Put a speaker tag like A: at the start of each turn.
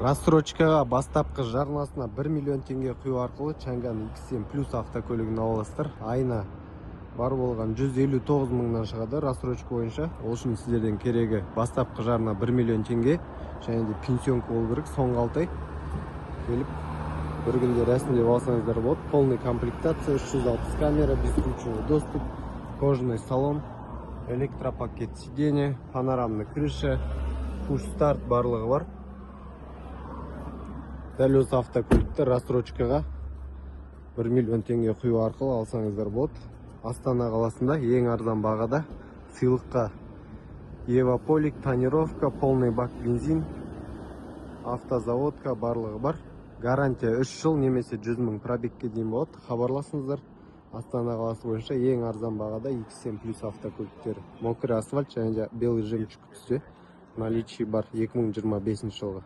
A: Рассрочкаға бастапқы жарнасына 1 миллион теңге құю арқылы Чанган XM Plus автокөлігін аласыздар. Айына бар болған 159 мыңнан шығады рассрочка бойынша. Ол үшін сіздерден керегі бастапқы жарна 1 миллион теңге, және де пенсионка болу керек. Соңғы 6 ай келіп бір күнде рәсімдеп алсаңыздар болады. Полный комплектация, 360 камера, бесключевой доступ, кожаный салон, электропакет сиденья, панорамный крыша, пуш-старт барлығы бар. Дәл осы автокөлікті рассрочкаға 1 миллион теңге құю арқылы алсаңыздар болады. Астана қаласында ең арзан бағада сыйлыққа Еваполик, тонировка, полный бак бензин, автозаводка барлығы бар. Гарантия 3 жыл немесе 100 мың пробегке дейін болады. Хабарласыңыздар. Астана қаласы бойынша ең арзан бағада XM Plus автокөліктері. Мокрый асфальт және белый жемчуг түсі наличие бар 2025 жылғы.